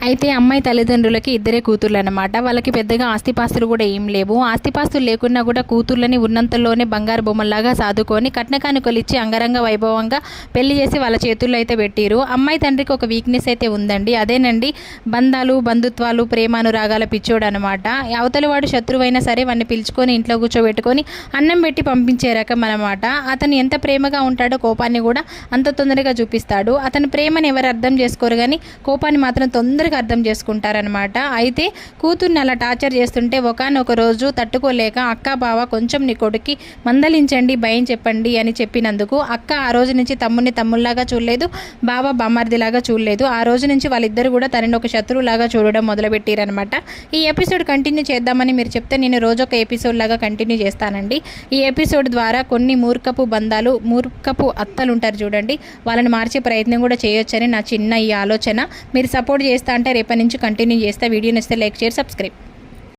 అయితే అమ్మాయి తల్లిదండ్రులకి ఇద్దరే కూతుర్లు అనమాట. వాళ్ళకి పెద్దగా ఆస్తిపాస్తులు కూడా ఏం లేవు. ఆస్తిపాస్తులు లేకున్నా కూడా కూతుర్లని ఉన్నంతలోనే బంగారు బొమ్మల్లాగా సాదుకొని కట్న కానుకలు ఇచ్చి అంగరంగ వైభవంగా పెళ్లి చేసి వాళ్ళ చేతుల్లో అయితే పెట్టిరు. అమ్మాయి తండ్రికి ఒక వీక్నెస్ అయితే ఉందండి. అదేనండి బంధాలు, బంధుత్వాలు, ప్రేమానురాగాల పిచ్చోడు అనమాట. అవతలి వాడు శత్రువైనా సరే వాడిని పిలుచుకొని ఇంట్లో కూర్చోబెట్టుకొని అన్నం పెట్టి పంపించే రకం అనమాట. అతను ఎంత ప్రేమగా ఉంటాడో కోపాన్ని కూడా అంత తొందరగా చూపిస్తాడు. అతని ప్రేమని ఎవరు అర్థం చేసుకోరు కానీ కోపాన్ని మాత్రం తొందరగా అర్థం చేసుకుంటారనమాట. అయితే కూతుర్ని అలా టార్చర్ చేస్తుంటే ఒకానొక రోజు తట్టుకోలేక అక్క, బావ కొంచెం నీ కొడుక్కి మందలించండి, భయం చెప్పండి అని చెప్పినందుకు అక్క ఆ రోజు నుంచి తమ్ముడిని తమ్ముళ్లాగా చూడలేదు, బావ బామ్మర్దిలాగా చూడలేదు. ఆ రోజు నుంచి వాళ్ళిద్దరు కూడా తనని ఒక శత్రువులాగా చూడడం మొదలుపెట్టారనమాట. ఈ ఎపిసోడ్ కంటిన్యూ చేద్దామని మీరు చెప్తే నేను రోజు ఒక ఎపిసోడ్ లాగా కంటిన్యూ చేస్తానండి. ఈ ఎపిసోడ్ ద్వారా కొన్ని మూర్ఖపు బంధాలు, మూర్ఖపు అత్తలు ఉంటారు చూడండి, వాళ్ళని మార్చే ప్రయత్నం కూడా చేయొచ్చని నా చిన్న ఈ ఆలోచన. మీరు సపోర్ట్ చేస్తా అంటే రేపటి నుంచి కంటిన్యూ చేస్తా. వీడియో నచ్చితే లైక్, షేర్, సబ్స్క్రైబ్.